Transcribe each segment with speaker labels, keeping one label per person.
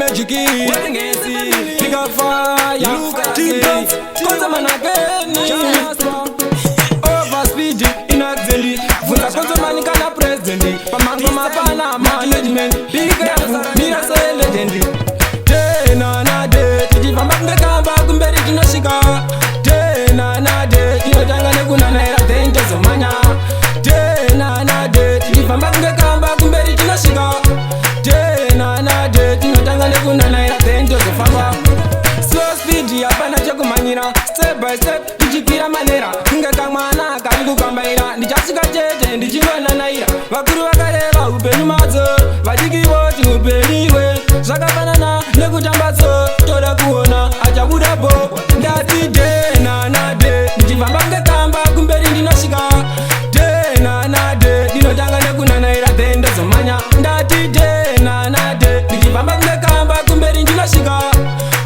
Speaker 1: Magic, Big up fire, T-Box, Konza Manageni, Overspeed, Inazeli, Vula Konza Manikana President, Pamango Mapana Management, Big up, Mira Say Legendary. Tena na de, Tijiva Magna Kamba, Kumberi Kinashika. Tena na de, Tinotanga Neguna Naira, Dente Zomanya. Tena na de, Tijiva Magna Kamba, Kumberi Kinashika. Tena na de, Tinotanga Neguna Naira, Dente Zofamba. Slow speed, Yapana Chakumanyira, step by step, Tijipira Manera, Kinga Kamana, Kaligu Kambaira, Nijasika Jete, Nijimana Naira, Vakuru Wakareva, Upenu Mazo, Vajiki Woti, Upeniwe, Zaka Banana, Negu Jambazo, Toda Kuona, Ajabuda Bo, Dati De, Nana De, Nijivambanga Kamba, Kumberi Dinashika, De, Nana De, Dino Janga Neguna Naira, Dendo Zomanya, Dati De, Nana De, Nijivambanga Kamba, Kumberi Dinashika,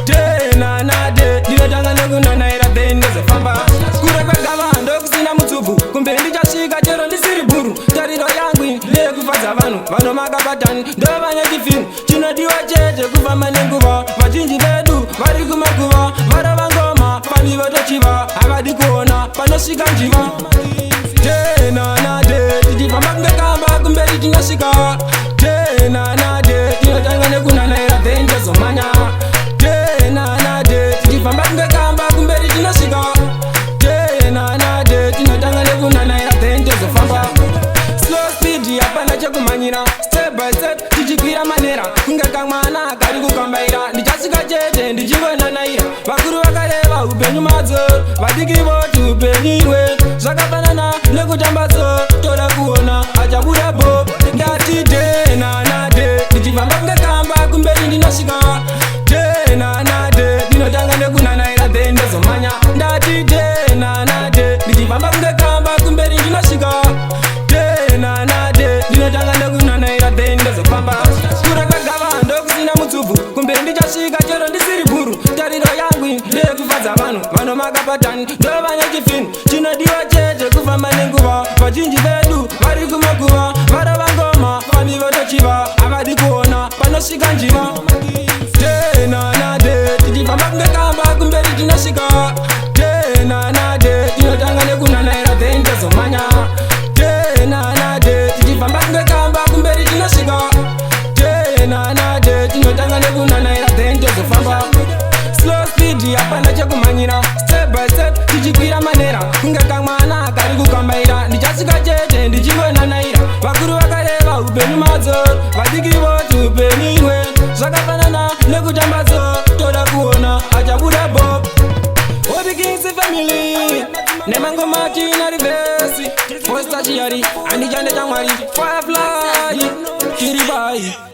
Speaker 1: De, Nana De, Dino Janga Neguna Naira, Dendo Zofamba, Kura kwa Gava, Ndokusina Mutubu, Kumberi Jashika, Jero Nisiri Buru, Tariro Yangwi, Legu Fazavanu, Vano Magabatan, Dovanya Kifin, Chino Diwa Jeje, Kuva Manenguva, Vajinji Vedu, Varikumakuva, Varavangoma, Fami Votochiva, Agadi Kuona, Panoshika Njiva. Tena na de, Tijiva Magna Kamba, Kumberi Jinashika. Tena na de, Tinotanga Neguna Naira, Dente Zomanya. Tena na de, Tijiva Magna Kamba, Kumberi Jinashika. Tena na de, Tinotanga Neguna Naira, Dente Zofamba. Slow speed, Yapana Chakumanyira, step by step, Tijikwira Manera, Kunga Kamana, Karigu Kambaira, Nijasika Jete, Nijimana Naira, Vakuru Wakareva, Upenu Mazo, Vadiki Votu, Upeniwe, Zaka Banana, Legu Jambazo, Toda Kuona, Ajabuda Bo, Dati De, Nana De, Nijivambanga Kamba, Kumberi Dinashika, De, Nana De, Dinotanga Neguna Naira, Dendo Zomanya, Dati De, Nana De, Nijivambanga Kamba, Kumberi Dinashika, De, Nana De, Dinotanga Neguna Naira, Dendo Zofamba, Kura kwa Gava, Ndokusina Mutubu, Kumberi Jashika, Jero Nisiri Buru, Tariro Yangwi, Legu Fazavanu, Vano Magabatan, Dovanya Kifin, Chino Diwa Jeje, Kuva Manenguva, Vajinji Vedu, Varikumakuva, Varavangoma, Fami Votochiva, Agadi Kuona, Panoshika Njiva. Tena na de, Tijiva Magna Kamba, Kumberi Jinashika. Tena na de, Tinotanga Neguna Naira, Dente Zomanya. Tena na de, Tijiva Magna Kamba, Kumberi Jinashika. Tena na de, Tinotanga Neguna Naira, Dente Zofamba. Slow speed, Yapana Chakumanyira, step by step, Tijikwira Manera, Kunga Kamana, Karigu Kambaira, Nijasika Jete, Nijimana Naira, Vakuru Wakareva, Upenu Mazo, Vadiki Votu, Upeniwe, Zaka Banana, Legu Jambazo, Toda Kuona, Ajabuda Bob, Obi King's family, Nemango Martin, Arivesi, Fosta Chiari, Anijane Jamari, Firefly, Kiribai.